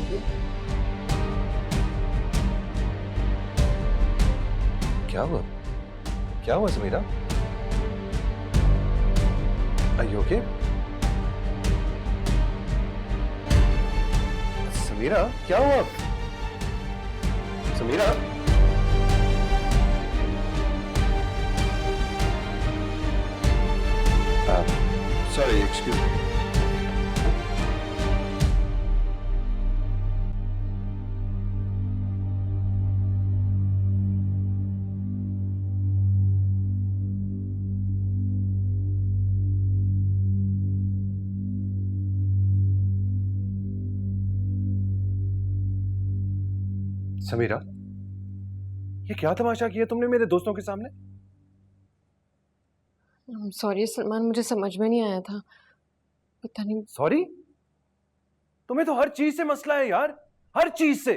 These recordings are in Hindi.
ओके? क्या हुआ? क्या हुआ Samira? Are you okay? Samira, क्या हुआ? Samira? Sorry, excuse me. Samira, ये क्या तमाशा किया तुमने मेरे दोस्तों के सामने? सॉरी सलमान, मुझे समझ में नहीं आया था, पता नहीं। सॉरी? तुम्हें तो हर चीज से मसला है यार, हर चीज से।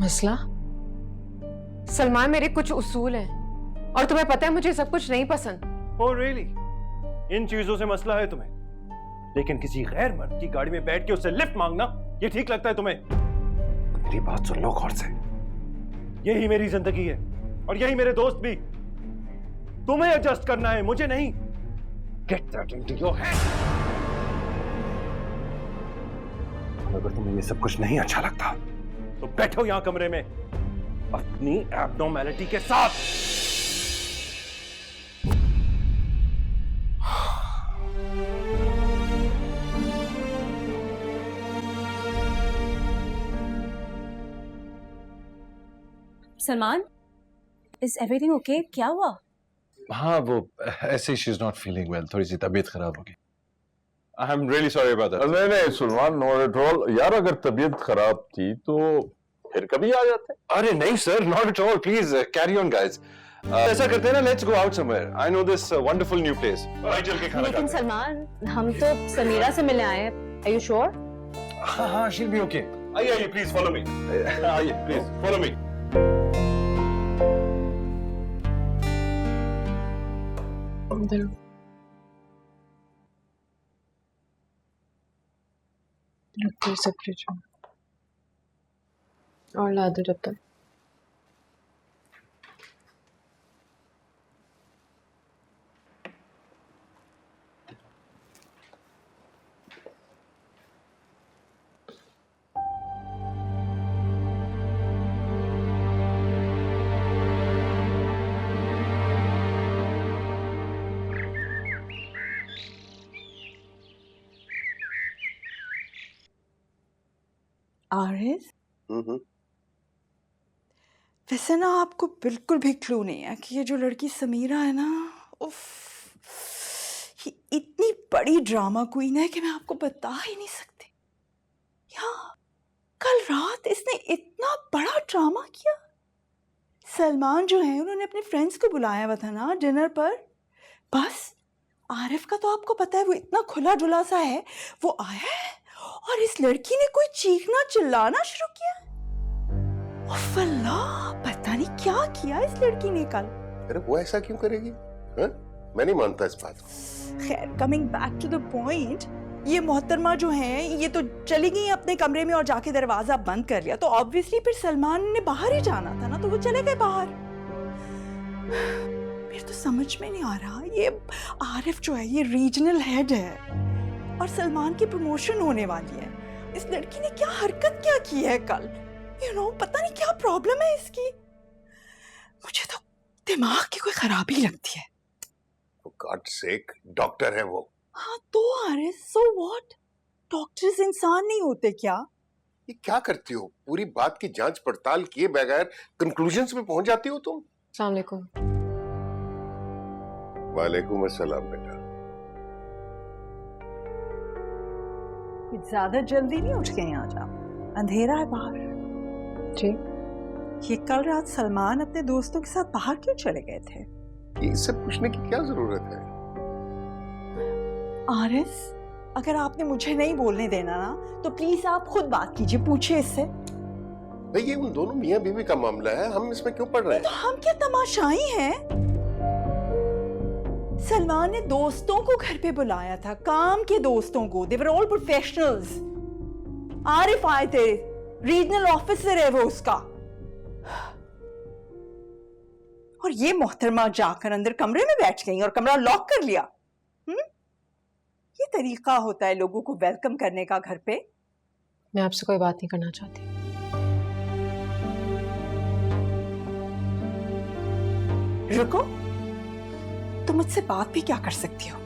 मसला? सलमान, मेरे कुछ उसूल हैं और तुम्हें पता है मुझे सब कुछ नहीं पसंद। Oh really? इन चीजों से मसला है तुम्हें, लेकिन किसी गैर मर्द की गाड़ी में बैठ के उससे लिफ्ट मांगना ये ठीक लगता है तुम्हें? मेरी बात सुन लो गौर से, यही मेरी जिंदगी है और यही मेरे दोस्त भी। तुम्हें एडजस्ट करना है, मुझे नहीं। Get that into your head. अगर तुम्हें ये सब कुछ नहीं अच्छा लगता तो बैठो यहां कमरे में अपनी एब्नॉर्मैलिटी के साथ। Salman, is everything okay? क्या हुआ? हाँ, वो ऐसे she is not feeling well, थोड़ी सी तबीयत खराब होगी। I am really sorry about that. नहीं नहीं सलमान, नॉट एट ऑल यार, अगर तबीयत खराब थी तो फिर कभी आ जाते। अरे नहीं sir, not at all, please carry on guys. ऐसा करते हैं ना, let's go out somewhere, I know this wonderful new place. चल के खाना लेकिन खाते हैं। सलमान, हम तो समीरा से मिलने आए हैं। Are you sure? हाँ हाँ, शी विल बी ओके। आइए आइए, प्लीज फॉलो मी। आइए प्लीज फॉलो मी। सब फ्रिज में और ला दो जब तक। आरिफ, वैसे ना आपको बिल्कुल भी क्लू नहीं है कि ये जो लड़की समीरा है ना, उफ, ये इतनी बड़ी ड्रामा क्वीन है कि मैं आपको बता ही नहीं सकती। यार, कल रात इसने इतना बड़ा ड्रामा किया। सलमान जो है उन्होंने अपने फ्रेंड्स को बुलाया हुआ था ना डिनर पर। बस आरिफ का तो आपको पता है वो इतना खुला डुला सा है, वो आया है और इस लड़की ने कोई चीखना चिल्लाना शुरू किया। उफ अल्लाह, पता नहीं क्या किया इस लड़की ने कल। अरे वो ऐसा क्यों करेगी? हाँ? मैं नहीं मानता इस बात को। खैर, coming back to the point, ये मोहतरमा जो हैं ये तो चली गई अपने कमरे में और जाके दरवाजा बंद कर लिया। तो ऑब्वियसली फिर सलमान ने बाहर ही जाना था ना, तो वो चले गए बाहर। मेरे तो समझ में नहीं आ रहा, ये आरिफ जो है ये रीजनल हेड है और सलमान की प्रमोशन होने वाली है। इस लड़की ने क्या हरकत क्या की है कल, पता नहीं क्या प्रॉब्लम है इसकी। मुझे तो दिमाग की कोई खराबी लगती है। गॉड सेक, डॉक्टर है वो। हाँ तो आरिफ, सो व्हाट? डॉक्टर्स इंसान नहीं होते क्या? ये क्या करती हो? पूरी बात की जांच पड़ताल किए बगैर कंक्लूजन्स में पहुंच जाती हो तुम। अस्सलाम वालेकुम। वालेकुम अस्सलाम बेटा। कुछ ज्यादा जल्दी नहीं उठ के यहाँ जा, अंधेरा है बाहर। जी, ये कल रात सलमान अपने दोस्तों के साथ बाहर क्यों चले गए थे? ये इससे पूछने की क्या जरूरत है? आरिफ, अगर आपने मुझे नहीं बोलने देना ना तो प्लीज आप खुद बात कीजिए, पूछिए इससे। भाई ये उन दोनों मियां बीवी का मामला है, हम इसमें क्यों पड़ रहे हैं? तो हम क्या तमाशाई हैं? सलमान ने दोस्तों को घर पे बुलाया था, काम के दोस्तों को। दे वर ऑल प्रोफेशनल्स। आरिफ आए थे, रीजनल ऑफिसर है वो उसका। और ये मोहतरमा जाकर अंदर कमरे में बैठ गई और कमरा लॉक कर लिया। ये तरीका होता है लोगों को वेलकम करने का घर पे? मैं आपसे कोई बात नहीं करना चाहती। रुको, तुम मुझसे बात भी क्या कर सकती हो?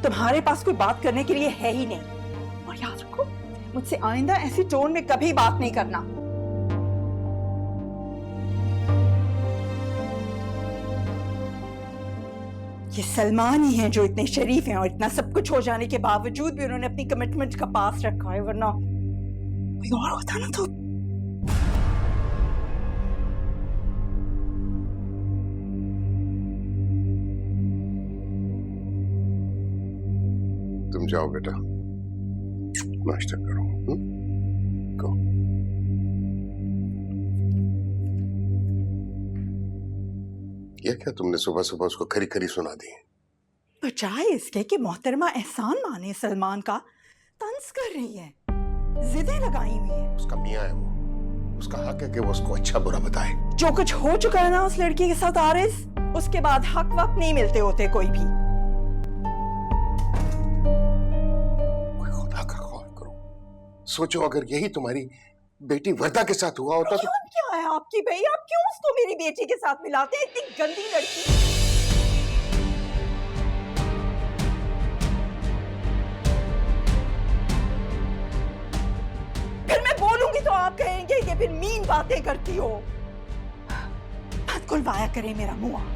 तुम्हारे पास कोई बात करने के लिए है ही नहीं। और याद रखो, मुझसे आइंदा ऐसी टोन में कभी बात नहीं करना। ये सलमान ही हैं जो इतने शरीफ हैं और इतना सब कुछ हो जाने के बावजूद भी उन्होंने अपनी कमिटमेंट का पास रखा है, वरना कोई और होता ना तो। तुम जाओ बेटा, नाश्ता करो। गो। ये क्या तुमने सुबह सुबह उसको खरी खरी सुना दी? बजाय इसके कि मोहतरमा एहसान माने सलमान का, तंज कर रही है, जिदें लगाई हुई है। उसका मियाँ है वो, उसका हक है कि वो उसको अच्छा बुरा बताए। जो कुछ हो चुका है ना उस लड़की के साथ आरिस, उसके बाद हक वक्त नहीं मिलते होते कोई भी। खुदा का खौफ करो। सोचो अगर यही तुम्हारी बेटी वर्दा के साथ हुआ होता तो। क्या है आपकी भई, आप क्यों उसको मेरी बेटी के साथ मिलाते हैं? इतनी गंदी लड़की। फिर मैं बोलूंगी तो आप कहेंगे कि फिर मीन बातें करती हो। मत खुलवाया करे मेरा मुंह।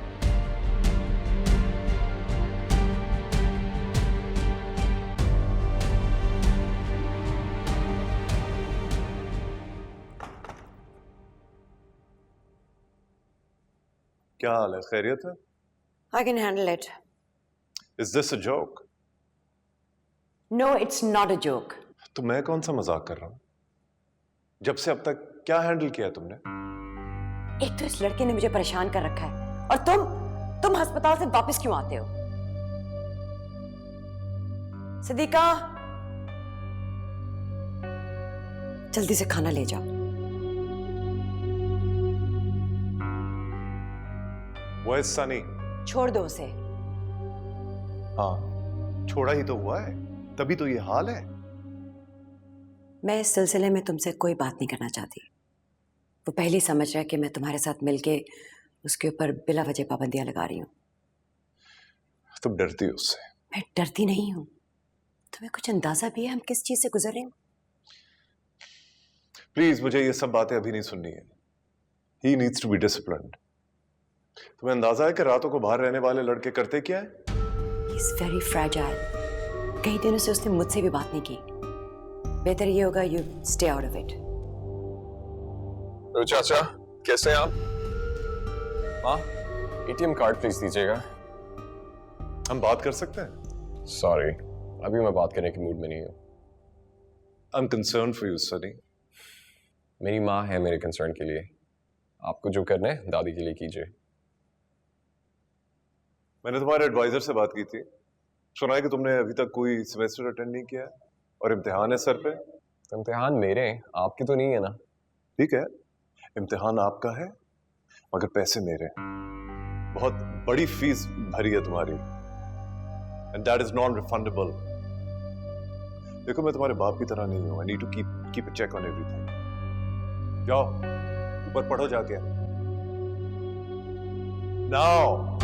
क्या हाल है? खैरियत है? I can handle it. Is this a joke? No, it's not a joke. तो मैं कौन सा मजाक कर रहा हूं? जब से अब तक क्या हैंडल किया तुमने? एक तो इस लड़के ने मुझे परेशान कर रखा है, और तुम अस्पताल से वापस क्यों आते हो? सदीका, जल्दी से खाना ले जाओ। वो हिस्सा नहीं। छोड़ दो उसे। हाँ, छोड़ा ही तो हुआ है, तभी तो ये हाल है। मैं इस सिलसिले में तुमसे कोई बात नहीं करना चाहती। वो पहले समझ रहा है कि मैं तुम्हारे साथ मिलके उसके ऊपर बिला वजह पाबंदियां लगा रही हूं। तुम डरती हो उससे? मैं डरती नहीं हूं। तुम्हें कुछ अंदाजा भी है हम किस चीज से गुजर रहे हैं? प्लीज, मुझे ये सब बातें अभी नहीं सुननी है। He needs to be disciplined. तुम्हें अंदाजा है कि रातों को बाहर रहने वाले लड़के करते क्या है? He's very fragile. कई दिनों से उसने मुझसे भी बात नहीं की। बेहतर ये होगा you stay out of it. तो चाचा, कैसे हैं आप? हाँ, एटीएम कार्ड प्लीज दीजिएगा। हम बात कर सकते हैं? सॉरी, अभी मैं बात करने के मूड में नहीं हूँ। I'm concerned for you, Sunny. मेरी माँ है मेरे कंसर्न के लिए। आपको जो करना है दादी के लिए कीजिए। मैंने तुम्हारे एडवाइजर से बात की थी। सुना है कि तुमने अभी तक कोई सेमेस्टर अटेंड नहीं किया है और इम्तिहान है सर पे। तो इम्तिहान मेरे हैं, आपके तो नहीं है ना? ठीक है, इम्तिहान आपका है मगर पैसे मेरे। बहुत बड़ी फीस भरी है तुम्हारी, and that is non refundable. देखो, मैं तुम्हारे बाप की तरह नहीं हूं। I need to keep a check on everything. जाओ ऊपर पढ़ो जाके। नाउ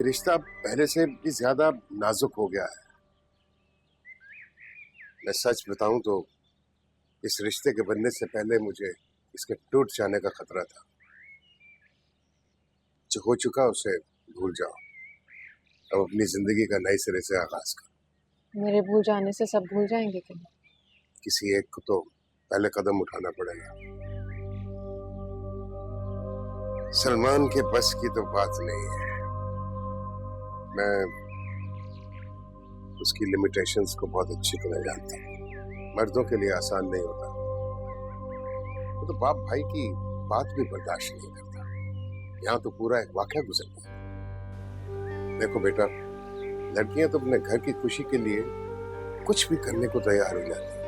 रिश्ता पहले से भी ज्यादा नाजुक हो गया है। मैं सच बताऊं तो इस रिश्ते के बनने से पहले मुझे इसके टूट जाने का खतरा था। जो हो चुका उसे भूल जाओ। अब अपनी जिंदगी का नए सिरे से आगाज करो। मेरे भूल जाने से सब भूल जाएंगे क्या? किसी एक को तो पहले कदम उठाना पड़ेगा। सलमान के बस की तो बात नहीं है। मैं उसकी लिमिटेशंस को बहुत अच्छी तरह जानता हूँ। मर्दों के लिए आसान नहीं होता। वो तो बाप भाई की बात भी बर्दाश्त नहीं करता। यहाँ तो पूरा एक वाकया गुजर गया। देखो बेटा, लड़कियां तो अपने घर की खुशी के लिए कुछ भी करने को तैयार हो जाती हैं।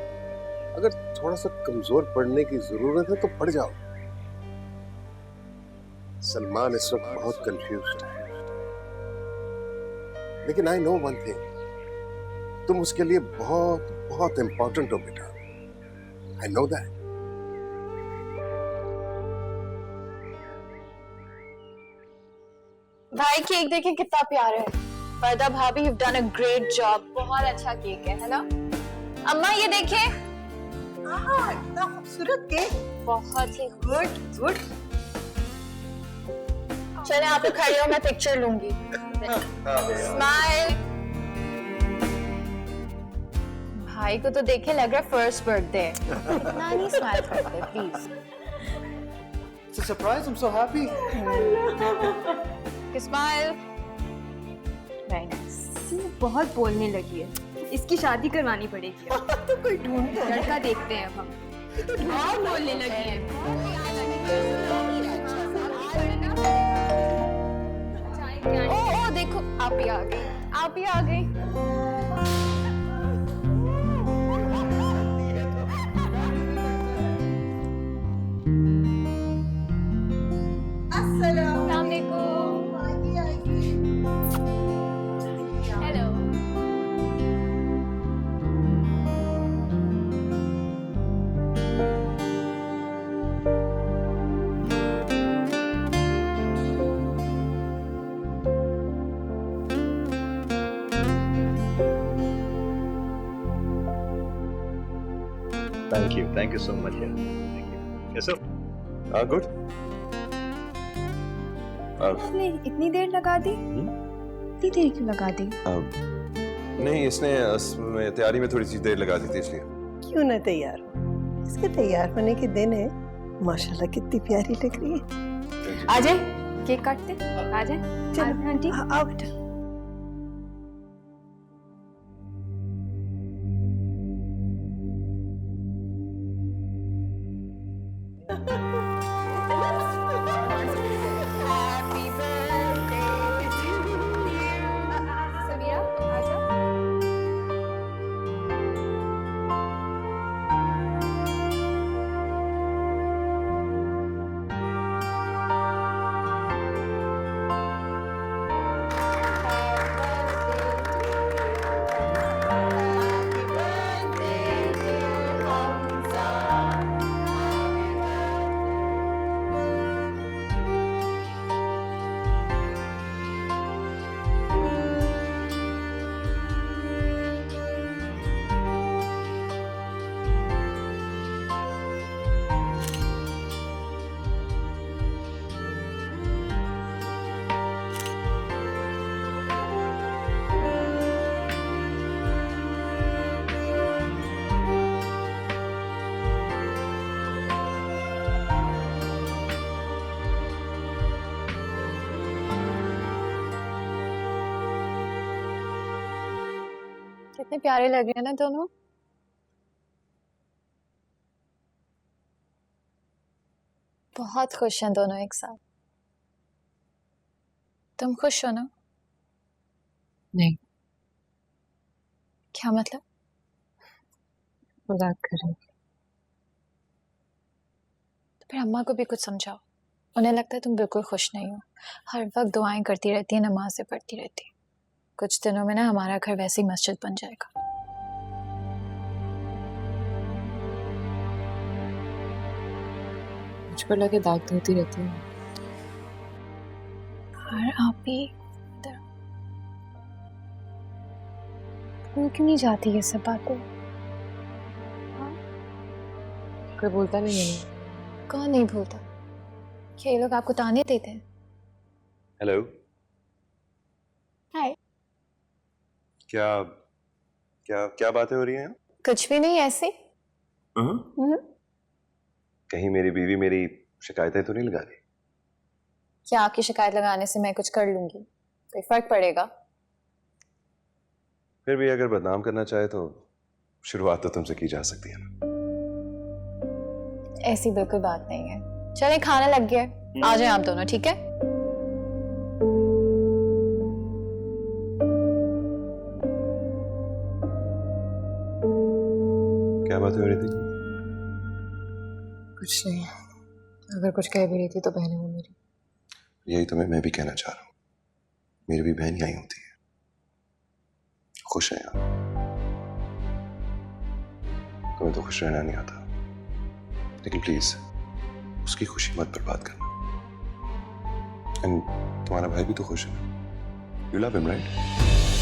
अगर थोड़ा सा कमजोर पड़ने की जरूरत है तो पड़ जाओ। सलमान इस वक्त बहुत कंफ्यूज्ड है, लेकिन आई नो वन थिंग, तुम उसके लिए बहुत बहुत इंपॉर्टेंट हो बेटा। I know that. भाई केक देखिए कितना प्यारा है। वरदा भाभी you've done a great job। बहुत अच्छा केक है ना? अम्मा ये देखिए। इतना खूबसूरत केक। बहुत ही गुड गुड। चले आप लोग खड़े हो, मैं पिक्चर लूंगी। स्माइल। भाई को तो देखे लग रहा है फर्स्ट बर्थडे। इतना नहीं स्माइल करते please. It's a surprise. I'm so happy. Smile. Very nice. बहुत बोलने लगी है, इसकी शादी करवानी पड़ेगी। तो कोई ढूंढते हैं। लड़का देखते हैं अब हम। बहुत बोलने लगी है। ओ देखो आप ही आ गई, आप ही आ गई। अस्सलाम वालेकुम। Hello. Thank you so much. Thank you. Yes, sir. Good. इसने इतनी देर लगा दी? इतनी देर क्यों लगा दी? नहीं, इसने तैयारी में थोड़ी सी देर लगा दी थी इसलिए। क्यों ना तैयार हो? इसके तैयार होने के दिन है। माशाल्लाह कितनी प्यारी लग रही है। आ जाए केक काटते। आ जाए। चलो आंटी। आओ बेटा। समीरा आ जाओ। कितने प्यारे लग रहे हैं ना दोनों। बहुत खुश हैं दोनों एक साथ। तुम खुश हो ना? नहीं। क्या मतलब? मजाक कर रही हूँ। तो फिर अम्मा को भी कुछ समझाओ। उन्हें लगता है तुम बिल्कुल खुश नहीं हो, हर वक्त दुआएं करती रहती है, नमाज़ें पढ़ती रहती है। कुछ दिनों में ना हमारा घर वैसे ही मस्जिद बन जाएगा। मुझ पर लगे दाग धोती रहती है। और आप भी क्यों नहीं जाती ये सब बातें? कोई बोलता नहीं है। कौन नहीं भूलता? क्या ये लोग आपको ताने देते हैं? हेलो। हाय। क्या क्या क्या बातें हो रही हैं? कुछ भी नहीं, ऐसे। कहीं मेरी बीवी मेरी शिकायतें तो नहीं लगा रही? क्या आपकी शिकायत लगाने से मैं कुछ कर लूंगी? कोई फर्क पड़ेगा? फिर भी अगर बदनाम करना चाहे तो शुरुआत तो तुमसे की जा सकती है ना। ऐसी बिल्कुल बात नहीं है। चलें, खाना लग गया है, आ जाएं आप दोनों, ठीक है? क्या बात हो रही थी? कुछ नहीं, अगर कुछ कह भी रही थी तो बहन है वो मेरी। यही तो मैं भी कहना चाह रहा हूँ। मेरी भी बहन यही होती है। खुश है आप? तुम्हें तो खुश रहना नहीं आता, लेकिन प्लीज उसकी खुशी मत बर्बाद करना। एंड तुम्हारा भाई भी तो खुश है ना? You love him right?